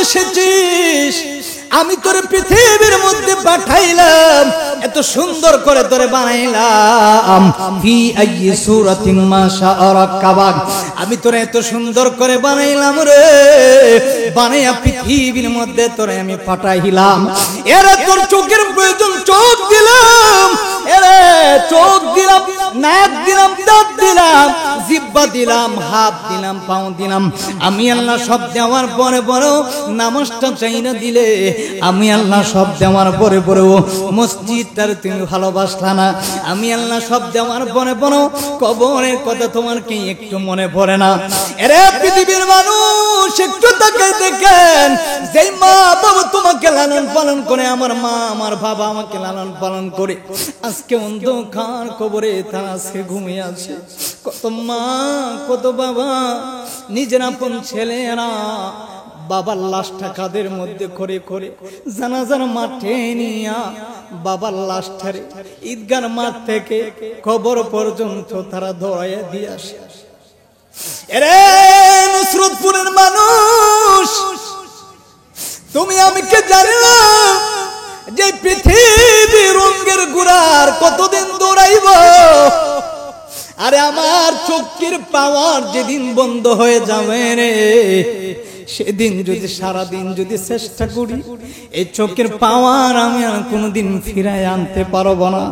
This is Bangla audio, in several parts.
এসেছিস, আমি তোরে পৃথিবীর মধ্যে পাঠাইলাম, এত সুন্দর করে তোরে বানাইলাম। ফি আইয়ি সূরাতিন মা শাআ রাক্কাবাক, আমি তোরে এত সুন্দর করে বানাইলাম রে, বানাইয়া পৃথিবীর মধ্যে তোরে আমি পাঠাইলাম। এরে তোর চোখের প্রয়োজন, চোখ দিলাম, এরে চোখ দিলাম, নাক দিলাম, দাঁত দিলাম, জিহ্বা দিলাম, হাত দিলাম, পাও দিলাম। আমি আল্লাহ সব দেওয়ার পরে পরেও নামাজটা চাই না দিলে, আমি আল্লাহ সব দেওয়ার পরে পরেও মসজিদটার তুমি ভালোবাসলা না। আমি আল্লাহ সব দেওয়ার পরে পরেও কবরের কথা তোমার কি একটু মনে পড়ে না? এরে পৃথিবীর মানুষ, একটু তাকে দেখেন, যেই মা বাবা তোমাকে লালন পালন করে, আমার মা আমার বাবা আমাকে লালন পালন করে, আজকে অন্ধকার কবরে তারা আজকে ঘুমিয়ে আছে। কত মা কত বাবা নিজের আপন ছেলেরা বাবার লাশটা কাঁধের মধ্যে করে করে জানাজার মাঠে নিয়া বাবার লাশটারে ঈদগার মাঠ থেকে কবর পর্যন্ত তারা দৌড়াইয়া দিয়ে আসে। এরে নুসরতপুরের মানুষ, তুমি আমি কে জানলাম যে পৃথিবী রঙের গুড়ার কতদিন দৌড়াইব? আরে আমার চোখের পাওয়ার যেদিন বন্ধ হয়ে যাবে রে, সেদিন যদি সারাদিন যদি চেষ্টা করি, এই চোখের পাওয়ার আমি আর কোনোদিন ফিরায় আনতে পারবো না।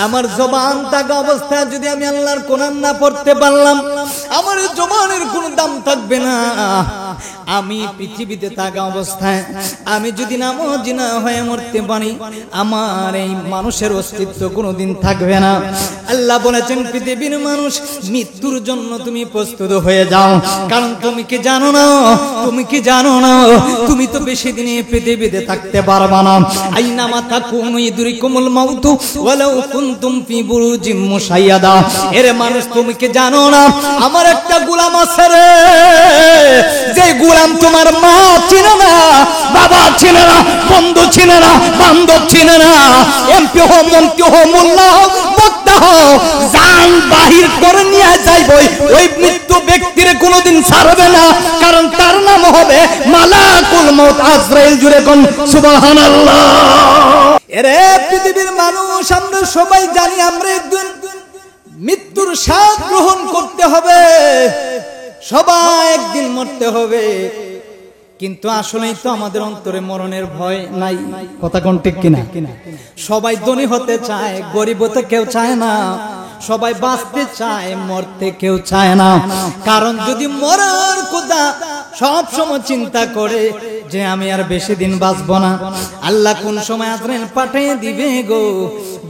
আমার জবান থাকা অবস্থায় যদি আমি আল্লাহর কোরআন না পড়তে পারলাম, আমার জবানের কোনো দাম থাকবে না। আমি পৃথিবীতে থাকা অবস্থায় আমি যদি নামাজি না হয়ে মরতে পারি, আমার এই মানুষের অস্তিত্ব কোনোদিন থাকবে না। আল্লাহ বলেছেন, পৃথিবীর মানুষ, মৃত্যুর জন্য তুমি প্রস্তুত হয়ে যাও। কারণ তুমি কি জানো না, তুমি কি জানো না, তুমি তো বেশি দিনে পৃথিবীতে থাকতে পারবা না। আইনামা তাকুনু ইদরিকুমুল মাউতু ওয়ালাউ কুনতুম ফি বুরুজিম মুশাইয়াদা। এরে মানুষ, তুমি কি জানো না, আমার একটা গোলাম আছে রে, যে গোলাম তোমার মা চিনে না, বাবা চিনে না, বন্ধু চিনে না, বান্ধব চিনে না, এমপি হো, মন্ত্রী হো, মোল্লা হো, বক্তা হো, জান বাহির করে নিয়ে যাইবই, ওই মৃত্যু ব্যক্তির কোনোদিন ছাড়বে না। কারণ তার নাম হবে মালাকুল মউত আজরাইল। জুড়ে কোন সুবহানাল্লাহ। এরে পৃথিবীর মানুষ, আমরা সবাই জানি আমরা একদিন মৃত্যুর স্বাদ গ্রহণ করতে হবে, সবাই একদিন মরতে হবে। কিন্তু আসলেই তো আমাদের অন্তরে মরণের ভয় নাই। কথা কোন ঠিক কিনা? সবাই ধনী হতে চায়, গরিব হতে কেউ চায় না। সবাই বাঁচতে চায়, মরতে কেউ চায় না। কারণ যদি মরার কথা সব সময় চিন্তা করে যে আমি আর বেশি দিন বাঁচবো না, আল্লাহ কোন সময় আজরাইল পাঠিয়ে দিবে গো।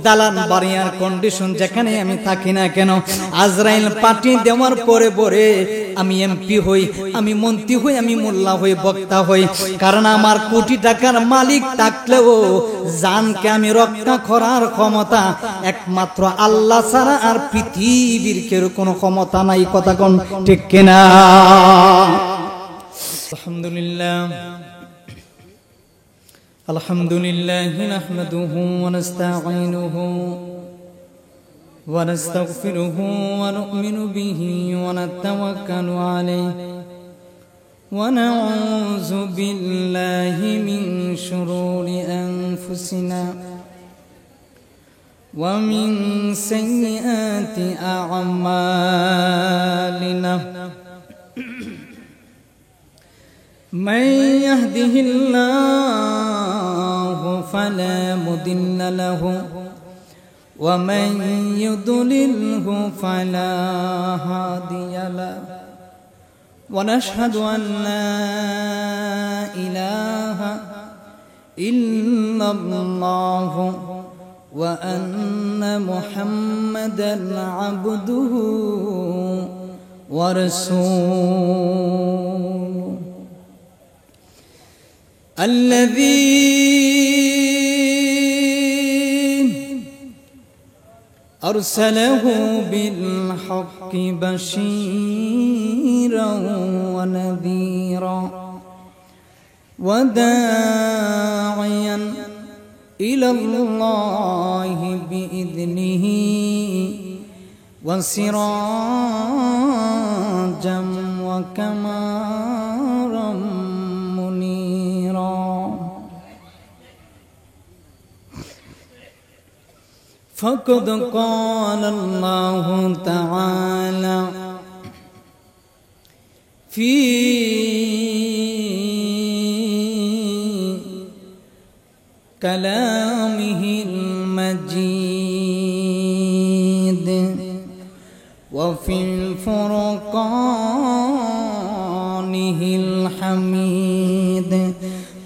দালান বাড়ি আর কন্ডিশন যেখানে আমি থাকি না কেন, আজরাইল পাঠিয়ে দেওয়ার পরে পরে আমি এমপি হই, আমি মন্ত্রী হই, আমি মোল্লা হই, বক্তা হই। কারণ আমার কোটি টাকার মালিক থাকলেও জানকে আমি রক্ষা করার ক্ষমতা একমাত্র আল্লাহ ছাড়া আর পৃথিবীর কেউ কোনো ক্ষমতা নাই। কথা কোন ঠিক কিনা? আলহামদুলিল্লাহ, আলহামদুলিল্লাহ নাহমাদুহু ওয়া নাস্তাঈনুহু ওয়া নাস্তাগফিরুহু ওয়া নু'মিনু বিহি ওয়া নাতাওয়াক্কালু আলাইহি ওয়া নাউযু বিল্লাহি মিন শুরুরি আনফুসিনা ওয়া মিন সাইয়্যাতি আ'মালিনা। من يهده الله فلا مضل له ومن يضلله فلا هادي له ونشهد أن لا إله إلا الله وأن محمدا عبده ورسوله الذي أرسله بالحق بشيرا ونذيرا وداعيا إلى الله بإذنه وسراجا وقمرا منيرا فقد قال الله تعالى في كلامه المجيد وفي الفرقانه الحميد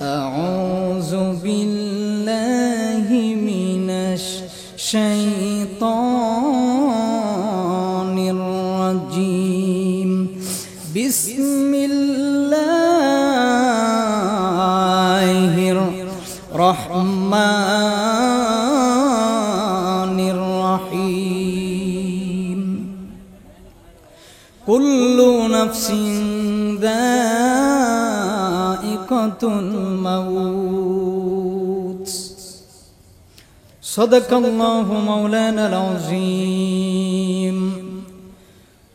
أعوذ بالله من الشيطان الرجيم بسم الله الرحمن الرحيم كل نفس ذائقة الموت صدق الله مولانا العظيم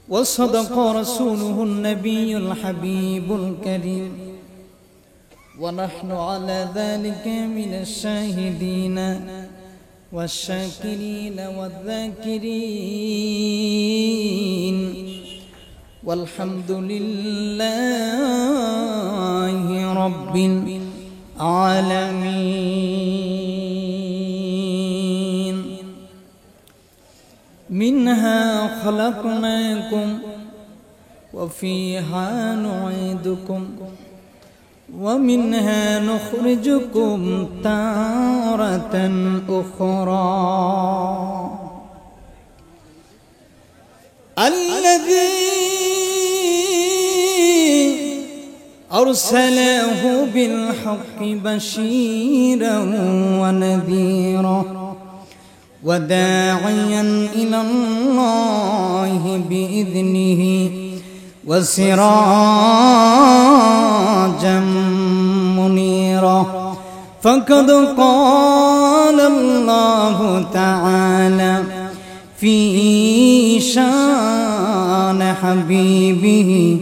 وصدق رسوله النبي الحبيب الكريم ونحن على ذلك من الشاهدين والشاكرين والذاكرين والحمد لله رب العالمين منها خلقناكم وفيها نعيدكم ومنها نخرجكم تارة أخرى الذي أرسله بالحق بشيرا ونذيرا وداعيا إلى الله بإذنه وسراجا منيرا فقد قال الله تعالى في شان حبيبه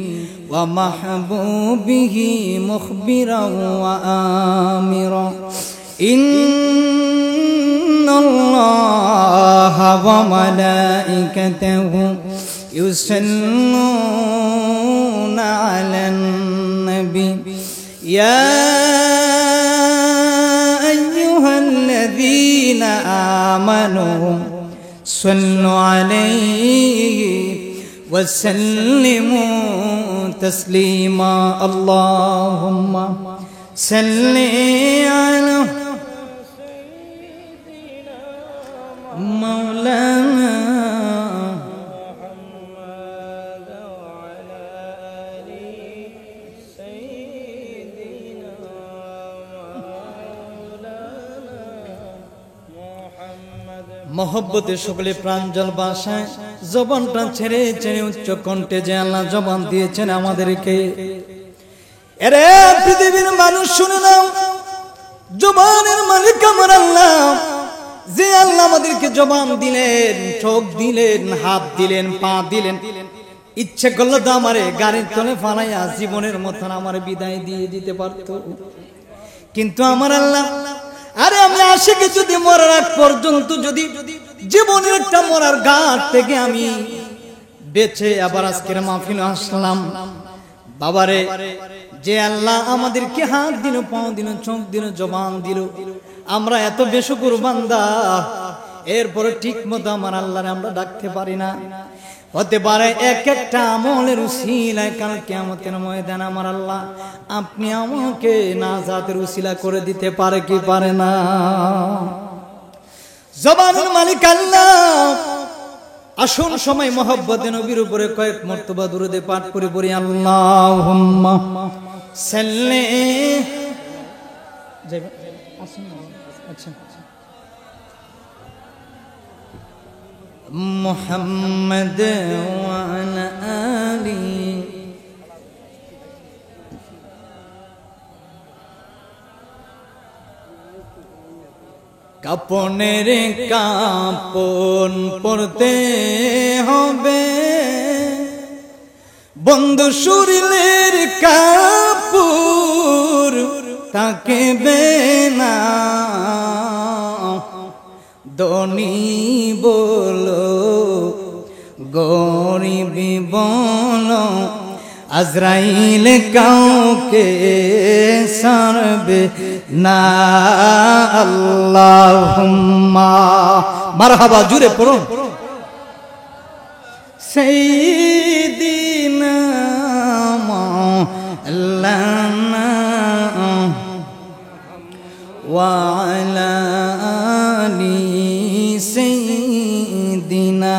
ومحبوبه مخبرا وآمرا إن الله وملائكته يصلون على النبي يا أيها الذين آمنوا صلوا عليه وسلموا تسليما اللهم صل على مولانا मोहब्बते सकले प्रांजल भाषाয় জবানটা ছেড়ে ছেড়ে উচ্চ কণ্ঠে যে আল্লাহ জবান দিয়েছেন আমাদেরকে এরে পৃথিবীর মানুষ শুনে নাও জবানের মালিক আমার আল্লাহ যে আল্লাহ আমাদেরকে জবান দিলেন চোখ দিলেন হাত দিলেন পা দিলেন ইচ্ছে করলে তো আমারে গাড়ির তলে ফালাইয়া জীবনের মতন আমার বিদায় দিয়ে দিতে পারত কিন্তু আমার আল্লাহ আরে আমি আশিকি যদি মরার আগ পর্যন্ত যদি জীবনের একটা মরার ঘাট থেকে আমি বেঁচে আবার আজকের মাহফিলে আসলাম বাবারে যে আল্লাহ আমাদেরকে হাত দিল পা দিল চোখ দিল জবান দিল আমরা এত বেশুকুর বান্দা এরপরে ঠিক মতো আমার আল্লাহরে আমরা ডাকতে পারি না হতে পারে এক একটা আমলের উসিলায় কাল কিয়ামতের ময়দানে আমার আল্লাহ আপনি আমাকে নাজাতের উসিলা করে দিতে পারে কি পারে না জবানের মালিক আল্লাহ আসুন সময় মহব্বতে নবীর উপরে কয়েক মর্তবা দুরূদে পাঠ করে পড়ি আল্লাহুম্মা সাল্লি আসুন আচ্ছা محمد وعلى آله কাপনের কাপন পরতে হবে বন্ধু শরীরের কাপড় তাকে বেনা ধনী বলো গরিব বলো আজরাইল কাউকে ছাড়বে না আল্লাহুম্মা মারহাবা জুড়ে পড়ুন সাইয়্যিদিনা মাওলানা ওয়া আলা আলি সাইয়্যিদিনা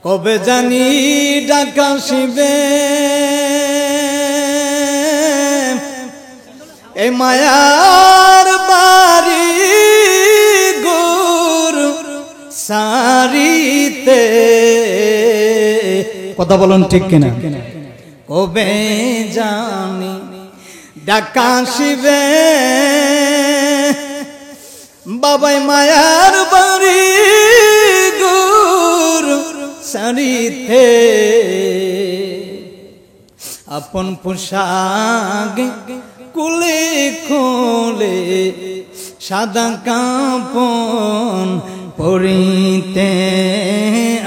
কবে জানি ডাকা শিবে এই মায়ার বাড়ি গুর সারিতে কথা বলুন ঠিক কিনা কবে জানি ডাকা শিবে বাবাই মায়ার বাড়ি গুর সারিতে আপন পোশাক কুলে কোলে সাদা কাপন পরিতে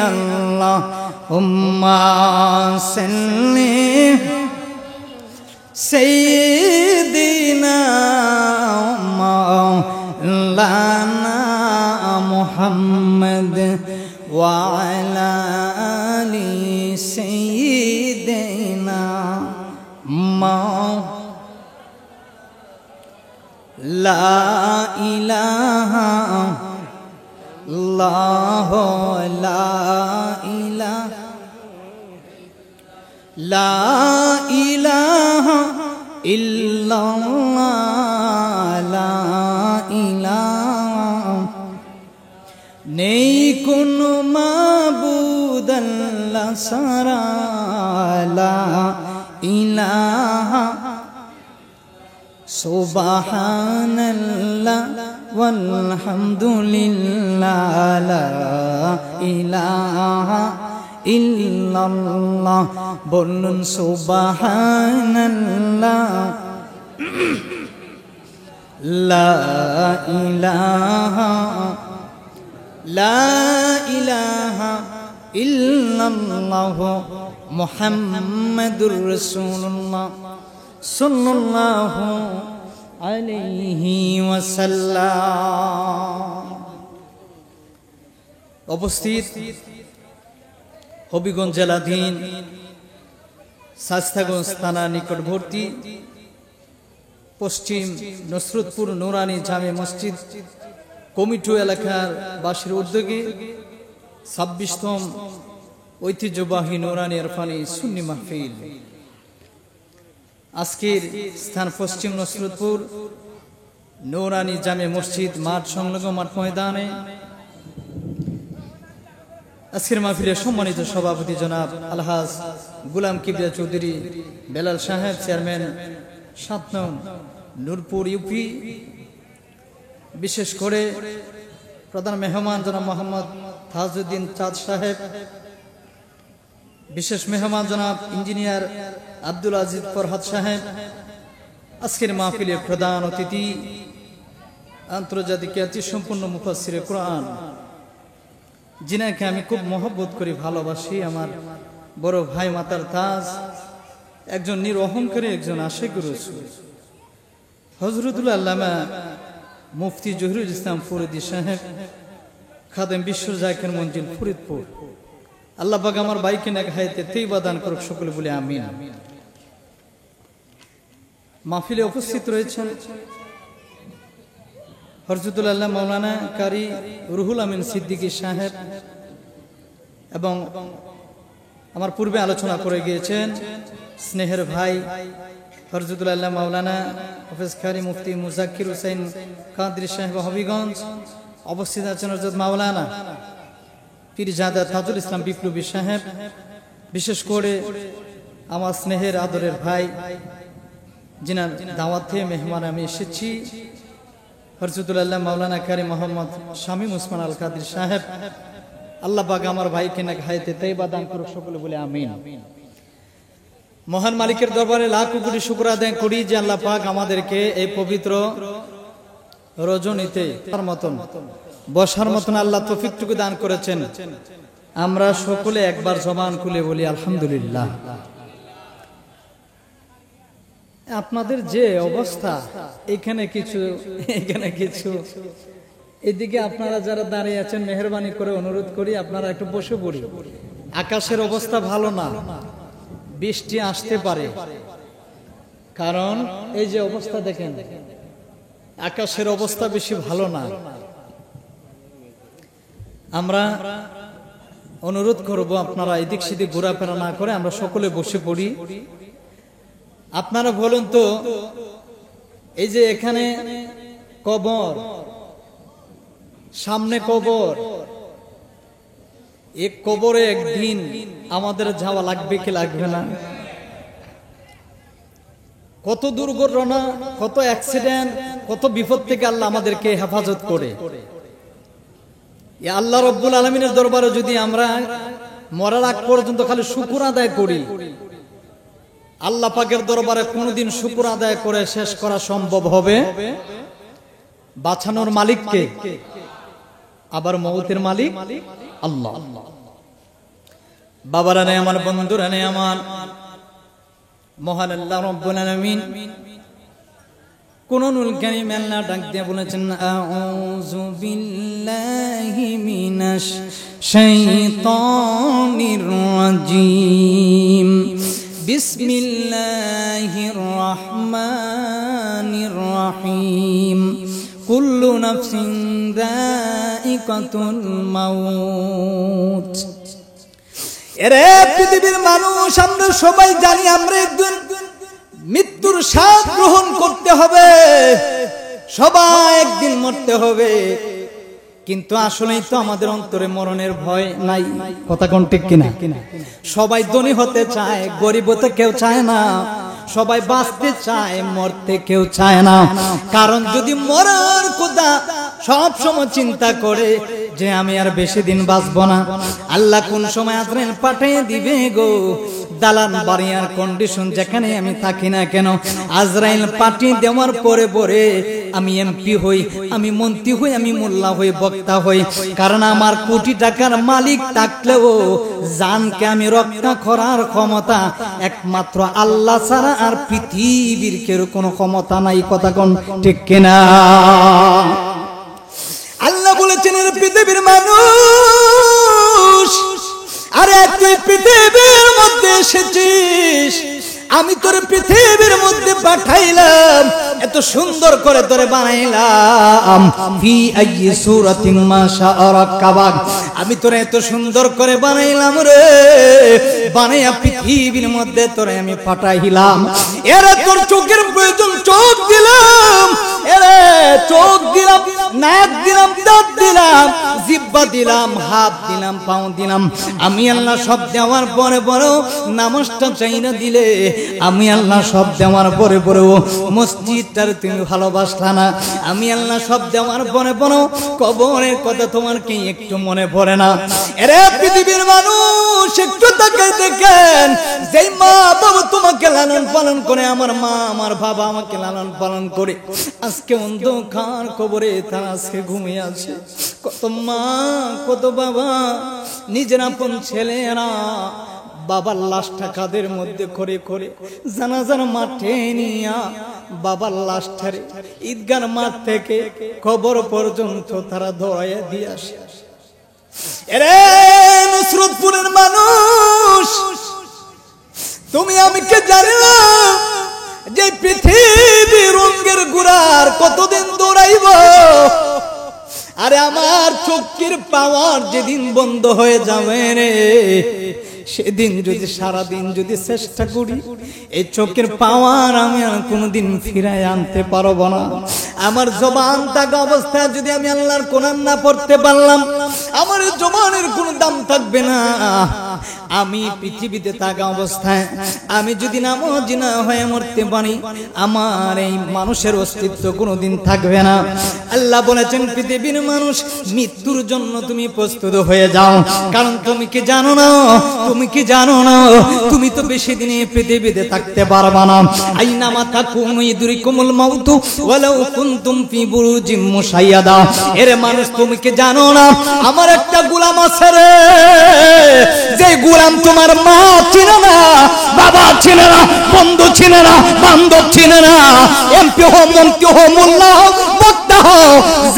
আল্লাহুম্মা সাল্লি সাইয়্যিদিনা মাওলানা মুহাম্মদ ওয়া আলা আলি সাইয়্যিদিনা লা ইলাহা ইল্লাল্লাহ লা ইলাহা ইল্লাল্লাহ লা ইলাহা নেই কোনো মাবুদ আল্লাহ ছাড়া লা ইলাহা সুবহানাল্লাহ ওয়ালহামদুলিল্লাহ লা ইলাহা ইল্লাল্লাহ বলুন সুবহানাল্লাহ লা ইলাহা ইল্লাল্লাহ মুহাম্মাদুর রাসূলুল্লাহ সাল্লাল্লাহু আলাইহি ওয়াসাল্লাম। উপস্থিত হবিগঞ্জ জেলাধীন শাস্তাগঞ্জ থানা নিকটবর্তী পশ্চিম নসরতপুর নুরানি জামে মসজিদ কমিটি এলাকার বাসীর উদ্যোগে 26তম ঐতিহ্যবাহী নুরানি ইরফানি সুন্নি মাহফিল আজকের স্থান পশ্চিম নসরতপুর নুরানি জামে মসজিদ মাঠ সংলগ্ন মাঠ ময়দানে। আজকের মাহফিলের সম্মানিত সভাপতি জনাব আলহাজ গোলাম কিবরিয়া চৌধুরী বেলাল সাহেব, চেয়ারম্যান 7 নং নূরপুর ইউপি। বিশেষ করে প্রধান মেহমান জনাব মোহাম্মদ তাজউদ্দিন চাঁদ সাহেব, বিশেষ মেহমান জনাব ইঞ্জিনিয়ার আব্দুল আজিজ ফরহাদ সাহেব। আজকের মাহফিলের প্রধান অতিথি আন্তর্জাতিক খ্যাতি সম্পন্ন মুফাসসিরে কোরআন, যিনাকে আমি খুব মহব্বত করি, ভালোবাসি, আমার বড় ভাই মাতার তাজ, একজন নিরহংকারী, একজন আশিকুর রাসূল হযরতুল আল্লামা মুফতি জহিরুল ইসলাম ফরিদী সাহেব, খাদেম বিশ্ব জাকির মঞ্জিল ফরিদপুর। আল্লাহ পাক আমার ভাইকে নেক হায়াতে তৈবা দান করুক, সকলে বলে আমিন। মাহফিলে উপস্থিত রয়েছেন হযরতুল আল্লাহ মাওলানা কারি রুহুল আমিন সিদ্দিকী সাহেব এবং আমার পূর্বে আলোচনা করে গিয়েছেন স্নেহের ভাই হযরতুল আল্লাহ মাওলানা হাফেজ কারি মুফতি মুজাক্কির হোসেন কাদরী সাহেব হবিগঞ্জ। অবস্থিত আছেন হযরত মাওলানা পীরজাদা তাজুল ইসলাম বিপ্লবী সাহেব। বিশেষ করে আমার স্নেহের আদরের ভাই, যিনার দাওয়াতে মেহমান আমি এসেছি, হযরতুল আল্লাহ মাওলানা কারি মোহাম্মদ শামীম ওসমান আল কাদরী সাহেব। আল্লাহ পাক আমার ভাইকে নেক হায়াতে তৈবা দান করুক, সকলে বলে আমিন। মহান মালিকের দরবারে লাখ কোটি শুকর আদায় করি যে আল্লাহ পাক আমাদেরকে এই পবিত্র রজনীতে তার মতন বসার মতন আল্লাহ তৌফিকটুকু দান করেছেন। আমরা সকলে একবার জবান খুলে বলি আলহামদুলিল্লাহ। আপনাদের যে অবস্থা, এখানে কিছু এদিকে আপনারা যারা দাঁড়িয়ে আছেন, মেহরবানি করে অনুরোধ করি আপনারা একটু বসে পড়ি। আকাশের অবস্থা ভালো না, বৃষ্টি আসতে পারে, কারণ এই যে অবস্থা দেখেন, আকাশের অবস্থা বেশি ভালো না। আমরা অনুরোধ করব আপনারা এদিক সেদিক ঘোরাফেরা না করে আমরা সকলে বসে পড়ি। আপনারা বলুন তো, এই যে এখানে কবর, সামনে কবর, এই কবরে একদিন আমাদের যাওয়া লাগবে কি লাগবে না? কত দুর্ঘটনা, কত অ্যাক্সিডেন্ট, কত বিপদ থেকে আল্লাহ আমাদেরকে হেফাজত করে। আল্লাহ রব্বুল আলামিনের দরবারে যদি আমরা মরার আগ পর্যন্ত খালি শুকর আদায় করি, আল্লাহ পাকের দরবারে কোনদিন শুকর আদায় করে শেষ করা সম্ভব হবে? বাঁচানোর মালিক কে? আবার মওতের মালিক আল্লাহ। বাবারা নেই আমার, বন্ধুরা নেই আমার, মহান আল্লাহ রব্বুল আলামিন কুরআনুল কারীম আল্লাহ ডাক দিয়ে বলেছেন, আউযু বিল্লাহি মিনাশ শাইতানির রাজীম, বিসমিল্লাহির রহমানির রহিম, কুল্লু নাফসিন যায়িকাতুল মাউত। এরে পৃথিবীর মানুষ, আমরা সবাই জানি আমরা একদিন মৃত্যুর স্বাদ গ্রহণ করতে হবে, সবাই একদিন মরতে হবে। কিন্তু আসলেই তো আমাদের অন্তরে মরণের ভয় নাই। কথা কোন ঠিক কিনা? সবাই ধনী হতে চায়, গরিব হতে কেউ চায় না। সবাই বাঁচতে চায়, মরতে কেউ চায় না। কারণ যদি মরার কথা সব সময় চিন্তা করে যে আমি আর বেশি দিন বাঁচবো না, আল্লাহ কোন সময় আজরাইল পাঠিয়ে দিবে গো। দালান বাড়ি আর কন্ডিশন যেখানে আমি থাকি না কেন, আজরাইল পাঠিয়ে দেওয়ার পরে পরে আমি এমপি হই, আমি মন্ত্রী হই, আমি মোল্লা হই, বক্তা হই। কারণ আমার কোটি টাকার মালিক থাকলেও জানকে আমি রক্ষা করার ক্ষমতা একমাত্র আল্লাহ ছাড়া আর পৃথিবীর কেউ কোনো ক্ষমতা নাই। কথা কোন ঠিক কিনা? আল্লাহ বলেছেন, এর পৃথিবীর মানুষ, আরে তুই পৃথিবীর মধ্যে এসেছিস, আমি তোর পৃথিবীর মধ্যে পাঠাইলাম, এত সুন্দর করে তোরে বানাইলাম। ফি আইয়ি সূরাতিন মা শাআ রাক্কাবাক, আমি তোরে এত সুন্দর করে বানাইলাম রে, বানাইয়া পৃথিবীর মধ্যে তোরে আমি পাঠাইলাম। এরে তোর চোখের প্রয়োজন, চোখ দিলাম, এরে চোখ দিলাম, নাক দিলাম, দাঁত দিলাম, জিহ্বা দিলাম, হাত দিলাম, পাও দিলাম। আমি আল্লাহ সব দেওয়ার পরে পরেও নামাজটা চাইনা দিলে, আমি আল্লাহ সব দেওয়ার পরে পরেও মসজিদটার তুমি ভালোবাসলা না। আমি আল্লাহ সব দেওয়ার পরে পরেও কবরের কথা তোমার কি একটু মনে পড়ে না? এরে পৃথিবীর মানুষ, একটু তাকাই দেখেন, যেই মা বাবা তোমাকে লালন পালন করে, আমার মা আমার বাবা আমাকে লালন পালন করে, আজকে অন্ধকার কবরে তারা আজকে ঘুমিয়ে আছে। কত মা, কত বাবা নিজের আপন ছেলেরা বাবার লাশটা কাঁধের মধ্যে করে করে জানাজার মাঠে নিয়া বাবার লাশটারে ঈদগার মাঠ থেকে কবর পর্যন্ত তারা ধরাইয়া দিয়ে আসে। এরে নুসরতপুরের মানুষ, তুমি আমি কে জানিলাম যে পৃথিবী রঙের গুড়ার কতদিন দৌড়াইব? আরে আমার চোখের পাওয়ার যেদিন বন্ধ হয়ে যাবে রে, সেদিন যদি সারাদিন যদি চেষ্টা করি, এই চোখের পাওয়ার আমি আর কোনোদিন ফিরায় আনতে পারবো না। আমার জবান থাকা অবস্থায় যদি আমি আল্লাহর কোরআন না পড়তে পারলাম, আমার জবানের কোনো দাম থাকবে না। আমি পৃথিবীতে থাকা অবস্থায় আমি যদি নামাজি না হয়ে মরতে পারি, আমার এই মানুষের অস্তিত্ব কোনোদিন থাকবে না। আল্লাহ বলেছেন, পৃথিবীর মানুষ, মৃত্যুর জন্য তুমি প্রস্তুত হয়ে যাও। কারণ তুমি কি জানো না, তুমি কি জানো না তুমি তো বেশি দিন এই পৃথিবীতে থাকতে পারবা না আইনামা তাকুনু ইদরিকুমুল মাউতু ওয়ালাউ কুনতুম ফি বুরুজিম মুশাইয়াদা এর মানুষ তুমি কি জানো না আমার একটা গোলাম আছে রে যে গোলাম তোমার মা চিনে না বাবা চিনে না বন্ধু চিনে না বান্ধব চিনে না এমপি হো মন্ত্রী হো মোল্লা হো বক্তা হো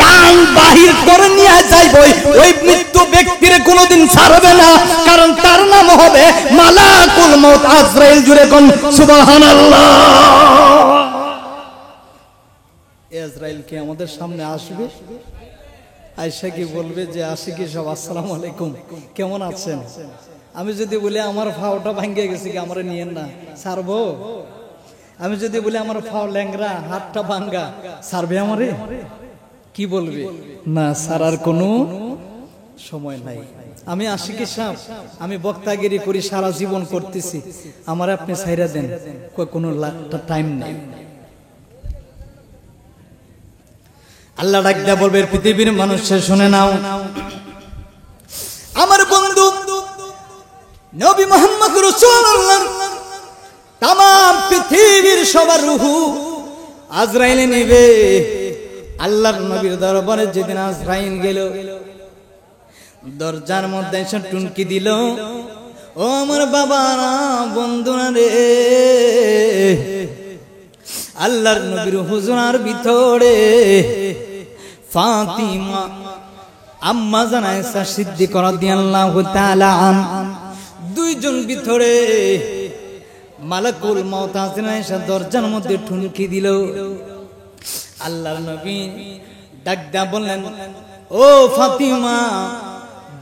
জান বাহির করে নিয়ে যাইবো ওই মৃত্যু ব্যক্তির কোনোদিন ছাড়বে না কারণ তার নাম হবে মালাকুল মউত আজরাইল জুড়ে কোন সুবহানাল্লাহ ইসরাইল কি আমাদের সামনে আসবে আয়েশা কি বলবে যে আশিকি সব আসসালামু আলাইকুম কেমন আছেন আমি যদি বলি আমার ফাওটা ভাঙে গেছে কি আমারে নিয়েন না ছাড়বো আমি যদি বলি আমার ফাও ল্যাংরা হাতটা ভাঙা ছাড়বে আমারে কি বলবে না ছাড়ার কোনো সময় নাই আমি আশিকি সাহেব আমি বক্তাগিরি করি সারা জীবন করতেছি আমার আপনি ছাইরা দেন কোনো টাইম নেই আল্লাহ ডাক দেয়া বলবে পৃথিবীর মানুষে শুনে নাও আমার বন্ধু নবী মুহাম্মদ রাসূলুল্লাহ तमाम পৃথিবীর সবার রূহ আজরাইল নেবে আল্লাহর নবীর দরবারে যেদিন আজরাইল গেল দরজার মধ্যে এসে টুনকি দিল ও আমার বাবারা বন্ধুরা রে আল্লাহর নবীর হুজরার ভিতরে ফাতিমা আম্মা জান আয়েশা সিদ্দিকা রাদিয়াল্লাহু তাআলা দুইজন ভিতরে মালাকুল মউত আয়েশা দরজার মধ্যে ঠুনকি দিল আল্লাহর নবী ডাক দিয়া বললেন ও ফাতিমা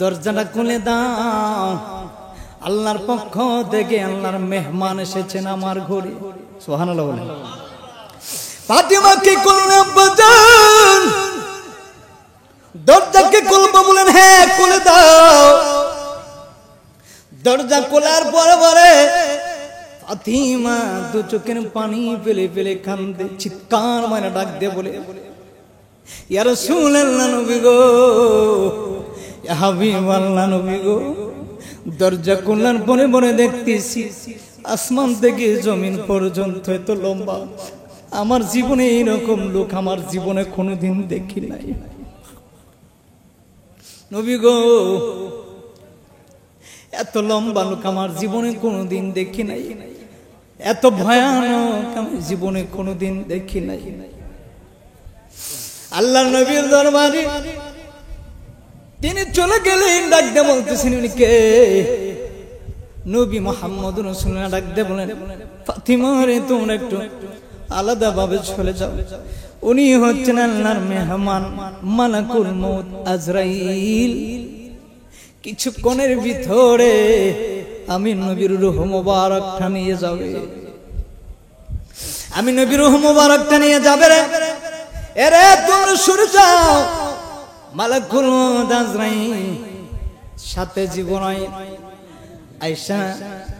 দরজাটা খুলে দাও আল্লাহর পক্ষ থেকে আল্লাহর মেহমান এসেছেন আমার ঘরে সুবহানাল্লাহ বলেন ফাতিমা কি করলেন বাজান দরজাকে খুলবো বলেন হ্যাঁ খুলে দাও দরজা খোলার পরে ফাতিমা দু চোখের পানি ফেলে ফেলে কান্দে চিৎকার মারা ডাক দিয়ে বলে ইয়া রাসূলুল্লাহ নবী গো ইয়া হাবিবাল্লাহ নবী গো দরজা খোলার পরে দেখতেছি আসমান থেকে জমিন পর্যন্ত এত লম্বা আমার জীবনে এইরকম লোক আমার জীবনে কোনোদিন দেখি নাই নবী গো এত লম্বা লোক আমার জীবনে কোনোদিন দেখি নাই এত ভয়ানক আমি জীবনে কোনোদিন দেখি নাই আল্লাহর নবীর দরবারে তিনি চলে গেলেন ডাক দিয়ে বলতেছেন উনি কে নবী মুহাম্মদ রাসূলুল্লাহ ডাক দিয়ে বলেন ফাতিমা রে তোমরা একটু আলাদা ভাবে চলে যাও উনি হচ্ছেন আল্লাহর মেহমান মালাকুল মউত আজরাইল কিছুক্ষণের ভিতরে আমি নবীর রূহ মুবারকটা নিয়ে যাবে আমি নবীর রূহ মুবারকটা নিয়ে যাবে রে এরে তোমরা সরে যাও মালাকুল মউত আজরাইল সাথে জীবনায় আয়েশা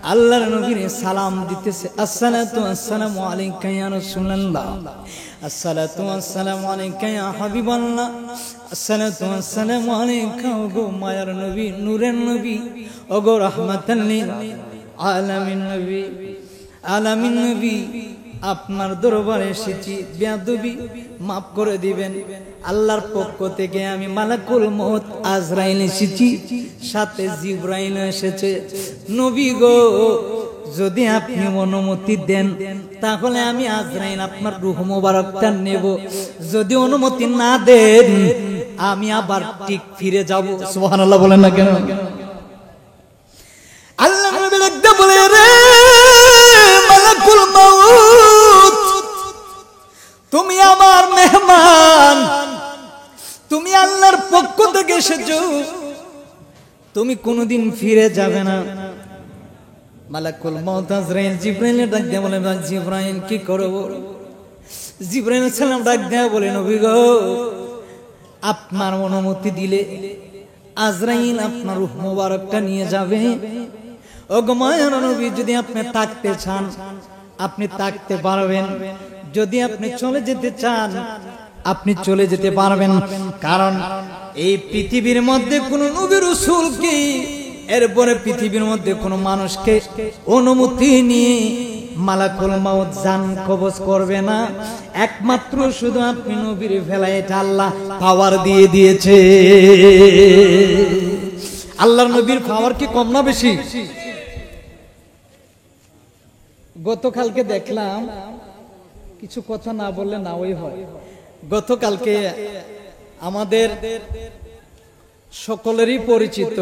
আল্লাহর নবীর সালাম দিতেছে আসসালাতু আসসালামু আলাইকা ইয়া রাসূলুল্লাহ আসসালাতু আসসালামু আলাইকা ইয়া হাবিবাল্লাহ আসসালাতু আসসালামু আলাইকা গো মায়ার নবী নূরের নবী ওগো রাহমাতাল লিল আলামিন নবী আপনার দরবারে এসেছি বেয়াদবি মাফ করে দিবেন আল্লাহর পক্ষ থেকে আমি মালাকুল মউত আজরাইল এসেছি সাথে জিবরাইল এসেছে নবী গো যদি আপনি অনুমতি দেন তাহলে আমি আজরাইল আপনার রূহ মুবারকটা নেব যদি অনুমতি না দেন আমি আবার ঠিক ফিরে যাব সুবহানাল্লাহ বলেন না কেন আল্লাহ নবী একদম বলে রে মালাকুল মউত তুমি আমার মেহমান তুমি আল্লাহর পক্ষ থেকে এসেছো তুমি কোনোদিন ফিরে যাবে না মালাকুল মউত আজরাইল জিবরাইল ডাক দিয়ে বলে জিবরাইল কি করব জিবরাইল সালাম ডাক দিয়ে বলে নবী গো আপনার অনুমতি দিলে আজরাইল আপনার রূহ মুবারকটা নিয়ে যাবে ওগো মায়ার নবী যদি আপনি থাকতে চান আপনি থাকতে পারবেন যদি আপনি চলে যেতে চান আপনি চলে যেতে পারবেন কারণ এই পৃথিবীর মধ্যে কোন নবী রাসূল কি এরপরে পৃথিবীর মধ্যে কোনো মানুষকে অনুমতি নিয়ে মালাকুল মাউত জান কবজ করবে না, একমাত্র শুধু আপনি নবীর ভেলায় এটা আল্লাহ পাওয়ার দিয়ে দিয়েছে। আল্লাহর নবীর পাওয়ার কি কম না বেশি? গতকালকে দেখলাম, কিছু কথা না বললে না ওই হয়, গতকালকে আমাদের সকলেরই পরিচিত,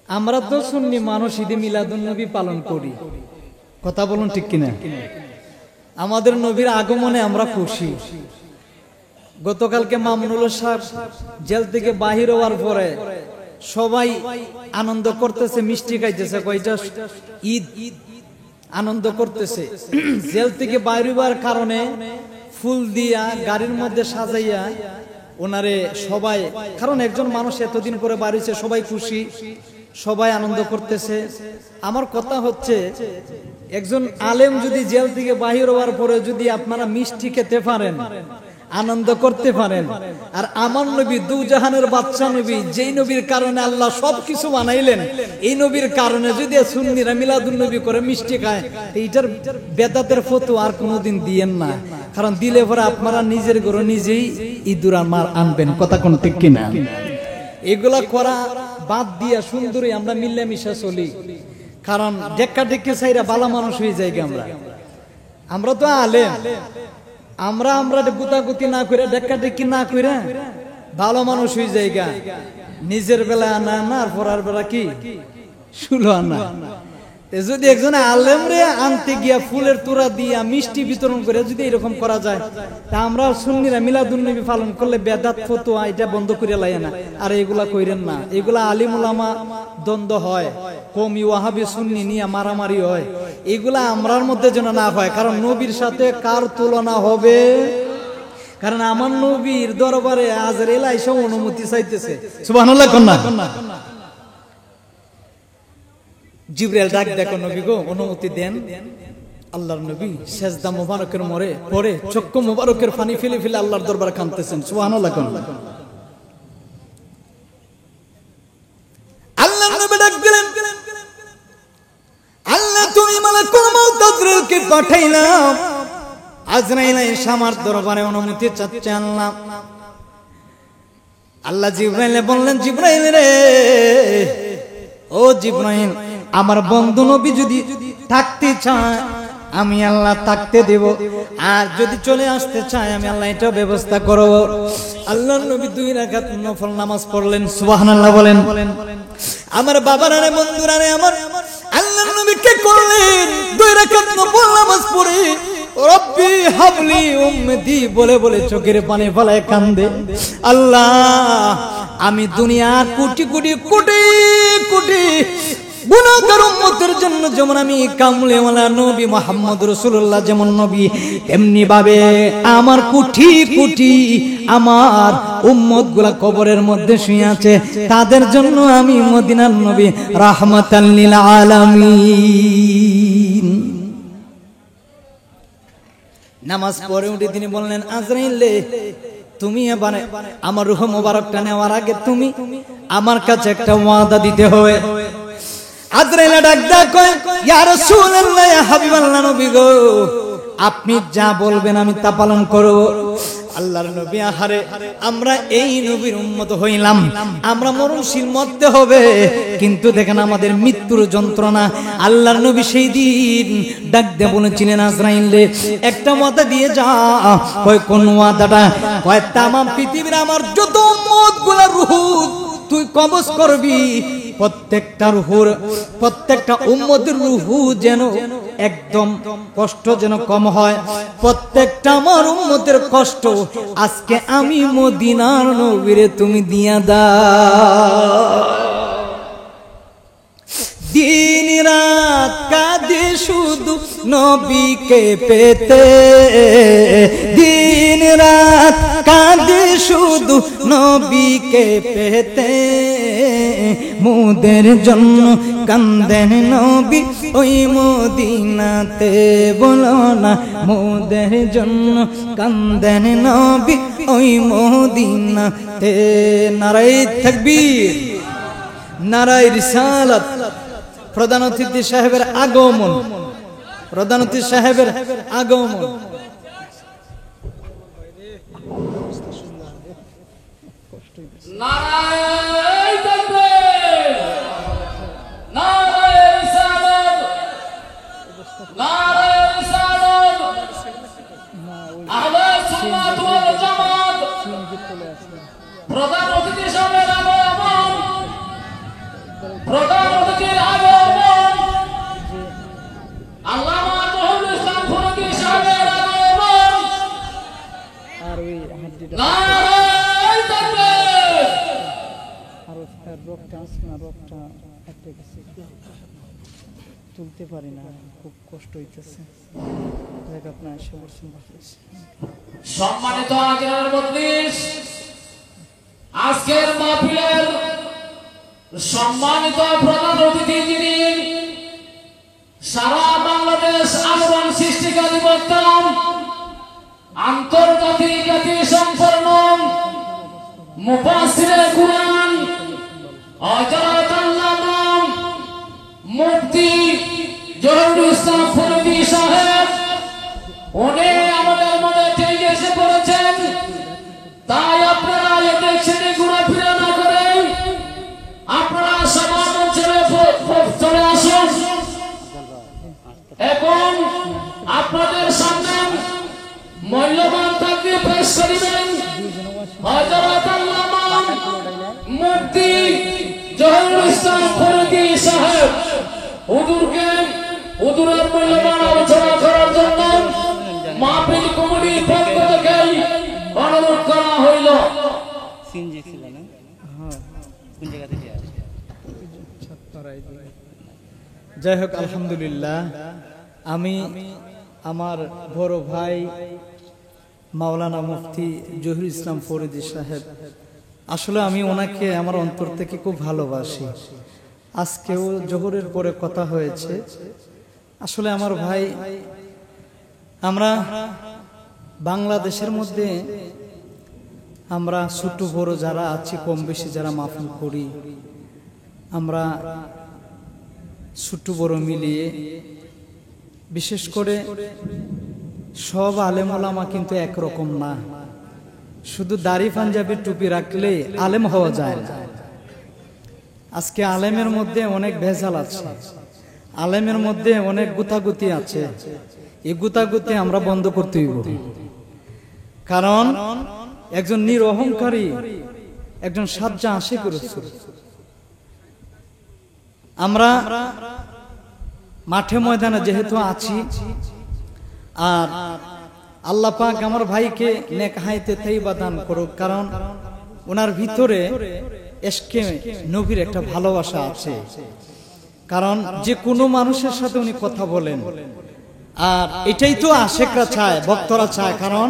আমরা তো সুন্নি মানুষ ঈদে মিলাদুন নবী পালন করি, কথা বলুন ঠিক কিনা? আমাদের নবীর আগমনে আমরা খুশি। গতকালকে মামুনুল সাহেব জেল থেকে বাহির হওয়ার পরে সবাই আনন্দ করতেছে, মিষ্টি খাইতেছে, কয়টা ঈদ আনন্দ করতেছে। জেল থেকে বাইরে হওয়ার কারণে ফুল দিয়া গাড়ির মধ্যে সাজাইয়া ওনারে সবাই, কারণ একজন মানুষ এতদিন পরে বাড়িছে, সবাই খুশি, সবাই আনন্দ করতেছে। আমার কথা হচ্ছে, একজন আলেম যদি জেল থেকে বাহির হওয়ার পরে যদি আপনারা মিষ্টি খেতে পারেন, আনন্দ করতে পারেন, আর আমার নবী দুজাহানের বাদশা নবী, যেই নবীর কারণে আল্লাহ সবকিছু বানাইলেন, এই নবীর কারণে যদি সুন্নিরা মিলাদুন নবী করে মিষ্টি খায়, এইটার বেদাতের ফতোয়া আর কোনোদিন দিয়েন না, কারণ দিলে পরে আপনারা নিজের ঘরে নিজেই ইঁদুর মার আনবেন, কথা কোন ঠিক কিনা? এগুলা করা বাদ দিয়া সুন্দরী আমরা মিল্লামিশা চলি, কারণ ডেক্কা ডেক্কে চাইরা ভালো মানুষ হয়ে যাই। আমরা তো আলেম, আমরা গুতাগুতি না করে ডেক্কা ডেক্কি না করে ভালো মানুষ হয়ে যাই। নিজের বেলা আনা না, আর পড়ার বেলা কি শুলো আনা। যদি একজন আলেম রে আনতে গিয়া ফুলের তোড়া দিয়া মিষ্টি বিতরণ করে যদি এরকম করা যায়, তা আমরা সুন্নিরা মিলাদুন নবী পালন করলে বেদাত ফতোয়া এটা বন্ধ করে লাগে না। আর এগুলা কইরেন না, এগুলা আলিম উলামা দ্বন্দ্ব হয়, কওমি ওয়াহাবি সুন্নি নিয়ে মারামারি হয়, এগুলা আমরার মধ্যে যেন না হয়। কারণ নবীর সাথে কার তুলনা হবে? কারণ আমার নবীর দরবারে আজরাইল আইসা অনুমতি চাইতেছে, সুবহানাল্লাহ কন্যা। জিবরাইল ডাক দেখো, নবী গো অনুমতি দেন। আল্লাহর নবী সেজদা মুবারকের মরে পরে চক্ষু মুবারকের পানি ফেলে ফেলে আল্লাহর দরবারে কাঁদতেছেন, সুবহানাল্লাহ। আল্লাহর নবী ডাক দিলেন, আল্লাহ তুমি মালাকুল মাউত আজরাইলকে পাঠাইলাম, আজরাইল এসে আমার দরবারে অনুমতি চাচ্ছে। আল্লাহ জিবরাইলে বললেন, জিবরাইল রে, ও জিবরাইল, আমার বন্ধু নবী যদি থাকতে চায় আমি আল্লাহ থাকতে দেব, আর যদি চলে আসতে চায় আমি আল্লাহ এটা ব্যবস্থা করব। আল্লাহর নবী 2 রাকাত নফল নামাজ পড়লেন, সুবহানাল্লাহ বলেন। আমার বাবারা রে, বন্ধুরা রে, আমার আল্লাহর নবী কি করলেন? 2 রাকাত নফল নামাজ পড়ে রব্বি হাবলি উম্মতি বলে বলে চোখের পানি ফেলায় কান্দে। আল্লাহ, আমি দুনিয়ার কোটি কোটি কোটি কোটি গুনাহগার উম্মতের জন্য যেমন আমি কামলেওয়ালা নবী মুহাম্মদ রাসূলুল্লাহ যেমন নবী, এমনি ভাবে আমার কোটি কোটি আমার উম্মতগুলা কবরের মধ্যে শুয়ে আছে, তাদের জন্য আমি মদিনার নবী রাহমাতাল লিল আলামিন। নামাজ পড়ে উঠে তিনি বললেন, আজরাইল তুমি এবারে আমার রূহ মুবারকটা নেওয়ার আগে তুমি আমার কাছে একটা ওয়াদা দিতে হবে। আজরাইল ডাক দেয়া কয়, ইয়া রাসূলুল্লাহ, ইয়া হাবিবাল্লাহ, নবী গো আপনি যা বলবেন আমি তা পালন করব। আল্লাহর নবী, আহারে আমরা এই নবীর উম্মত হইলাম, আমরা মরণশীল মরতে হবে, কিন্তু দেখেন আমাদের মৃত্যুর যন্ত্রণা। আল্লাহর নবী সেই দিন ডাক দিয়ে বলেছিলেন, আজরাইল রে একটা ওয়াদা দিয়ে যা। কয় কোন ওয়াদাটা? কয় তামাম পৃথিবীর আমার যত উম্মতগুলা রূহ তুই কবজ করবি, প্রত্যেকটা রূহের প্রত্যেকটা উম্মতের রূহ যেন একদম কষ্ট যেন কম হয়, প্রত্যেকটা আমার উম্মতের কষ্ট আজকে আমি মদিনার নবীরে তুমি দিয়া দাও। দিন রাত কাঁদে শুধু নবীকে পেতে, দিন রাত কাঁদে শুধু নবীকে পেতে, মোদের জন্য কান্দেন নবী ওই মদিনাতে, বলো না মোদের জন্য কান্দেন নবী ওই মদিনাতে। নারায়ে তাকবীর, নারায়ে রিসালাত। প্রধান অতিথি সাহেবের আগমন, প্রধান অতিথি সাহেবের আগমন। নারায়ে তাকবীর, নারায়ে রিসালাত, নারায়ে রিসালাত। আহলে সুন্নাত ওয়াল জামাত প্রধান অতিথি সাহেবের আগমন, প্রধান অতিথির আগমন, আল্লামা জহুরুল ইসলাম ফরুকী সাহেবের আগমন। আর ওই হাড্ডিটা নারায়ে তাকবীর। আর ওর রোগটা আছে না, রোগটা একটা গেছে, তুলতে পারি না, খুব কষ্ট হইতেছে। দেখ আপনার এসে বলছেন। সম্মানিত আগের মজলিস, আজকের মাহফিলের সম্মানিত প্রধান অতিথি যিনি সারা বাংলাদেশ আলোড়ন সৃষ্টিকারী বক্তা, আন্তর্জাতিক খ্যাতি সম্পন্ন মুফাসসিরে কুরআন হযরত আল্লামা মুফতি জহুরুল ইসলাম ফরুকী সাহেব, উনি আমাদের মধ্যে ঠিক এসে পড়েছেন। তাই আপনারা এদিক সেদিক ঘোরাফেরা না করে আপনারা সভা মঞ্চে চলে আসুন এবং আপনাদের সামনে মূল্যবান তাকবীর পেশ করিবেন হযরত আল্লামা মুফতি জহুরুল ইসলাম ফরুকী সাহেব। হুজুরের মূল্যবান আলোচনা করার জন্য মাহফিল কমিটির পক্ষ থেকে অনুরোধ করা হইল। সিনজি ছিল না? হ্যাঁ, কোন জায়গা থেকে আসে? যাই হোক, আলহামদুলিল্লাহ, আমি আমার বড় ভাই মাওলানা মুফতি জহুরুল ইসলাম ফরুকী সাহেব, আসলে আমি ওনাকে আমার অন্তর থেকে খুব ভালোবাসি। আজকেও জোহরের পরে কথা হয়েছে। আসলে আমার ভাই, আমরা বাংলাদেশের মধ্যে আমরা ছোট বড় যারা আছি, কম বেশি যারা মাহফিল করি, আমরা ছোট বড় মিলিয়ে, বিশেষ করে সব আলেম ওলামা কিন্তু একরকম না। শুধু দাড়ি পাঞ্জাবি টুপি রাখলে আলেম হওয়া যায় না। আজকে আলেমের মধ্যে অনেক ভেজাল আছে, আলেমের মধ্যে অনেক গুতাগুতি আছে। এই গুতাগুতি আমরা বন্ধ করতে হইব। কারণ একজন নিরহংকারী, একজন সাজ্জা আশিক রাসূল, আমরা মাঠে ময়দানে যেহেতু আছি, আর আল্লাহ পাক আমার ভাইকে নেক হায়াতে তাইয়্যিবা দান করুক। কারণ ওনার ভিতরে ইশকে নবীর একটা ভালোবাসা আছে। কারণ যে কোনো মানুষের সাথে উনি কথা বলেন, আর এটাই তো আশিকরা চায়, ভক্তরা চায়। কারণ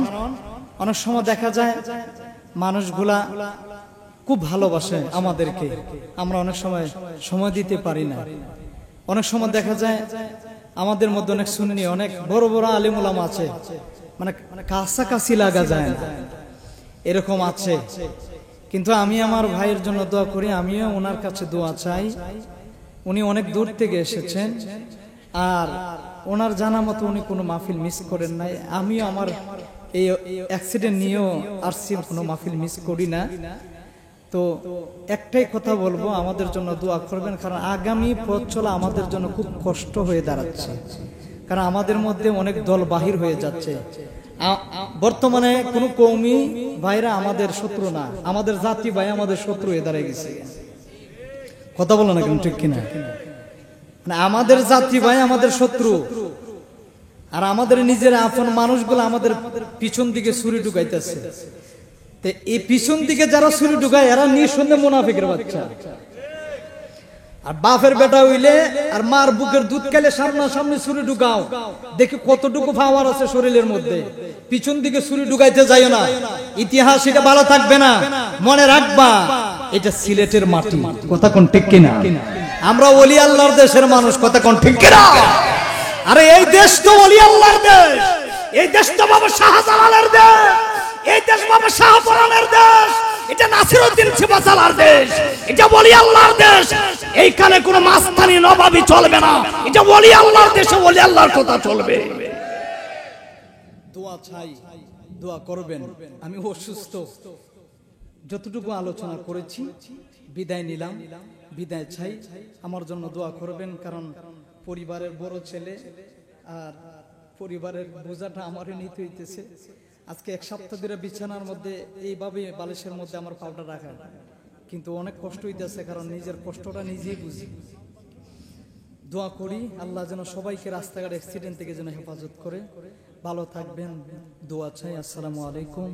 অনেক সময় দেখা যায় মানুষগুলা খুব ভালোবাসে আমাদেরকে, আমরা অনেক সময় দিতে পারি না। অনেক সময় দেখা যায় আমাদের মধ্যে অনেক সুন্নি, অনেক বড় বড় আলেম ওলামা আছে, মানে কাছাকাছি লাগা যায় না, এরকম আছে। কিন্তু আমি আমার ভাইয়ের জন্য দোয়া করি, আমিও ওনার কাছে দোয়া চাই। উনি অনেক দূর থেকে এসেছেন, আর ওনার জানা মতো উনি কোনো মাহফিল মিস করেন নাই। আমিও আমার এই অ্যাক্সিডেন্ট নিয়েও আসছি, কোনো মাহফিল মিস করি না। তো একটাই কথা বলবো, আমাদের জন্য দোয়া করবেন। কারণ আগামী পথ চলা আমাদের জন্য খুব কষ্ট হয়ে দাঁড়াচ্ছে। কারণ আমাদের মধ্যে অনেক দল বাহির হয়ে যাচ্ছে। বর্তমানে কোনো কওমি ভাইরা আমাদের শত্রু না, আমাদের জাতি ভাই আমাদের শত্রু হয়ে দাঁড়িয়ে গেছে। কথা বলো না কেন, ঠিক কিনা? মানে আমাদের জাতি ভাই আমাদের শত্রু, আর আমাদের নিজের আপন মানুষগুলো আমাদের পিছন দিকে ছুরি ঢুকাইতেছে। এই পিছন দিকে যারা ছুরি ঢুকায় এরা নিঃসন্দেহে মুনাফিকের বাচ্চা। আর বাপের বেটা হইলে আর মার বুকের দুধ খেলে সামনাসামনি ছুরি ঢুকাও, দেখি কতটুকু পাওয়ার আছে শরীরের মধ্যে। পিছন দিকে ছুরি ঢুকাইতে যাইও না, ইতিহাস এটা ভালো থাকবে না। মনে রাখবা এটা সিলেটের মাটি। কথা কোন ঠিক কিনা? আমরা ওলি আল্লাহর দেশের মানুষ। কথা কোন ঠিক কিনা? আরে এই দেশ তো ওলি আল্লাহর দেশ, এই দেশ তো বাবা শাহজালালের দেশ, এই দেশ বাবা শাহপরানের দেশ, এটা নাসিরউদ্দিন সিপাহসালার দেশ, এটা ওলি আল্লাহর দেশ। এইখানে কোনো মাস্তানি নবাবি চলবে না, এটা ওলি আল্লাহর দেশে ওলি আল্লাহর কথা চলবে। দোয়া চাই, দোয়া করবেন। আমি অসুস্থ, যতটুকু আলোচনা করেছি বিদায় নিলাম, বিদায় চাই। আমার জন্য দোয়া করবেন, কারণ পরিবারের বড় ছেলে আর পরিবারের বোঝাটা আমারই নিতে হইতেছে। আজকে এক সপ্তাহ ধরে বিছানার মধ্যে এইভাবে বালিশের মধ্যে আমার পাউডার রাখা, কিন্তু অনেক কষ্ট হইতেছে, কারণ নিজের কষ্টটা নিজেই বুঝি। দোয়া করি আল্লাহ যেন সবাইকে রাস্তাঘাট অ্যাক্সিডেন্ট থেকে যেন হেফাজত করে। ভালো থাকবেন, দোয়া চাই। আসসালামু আলাইকুম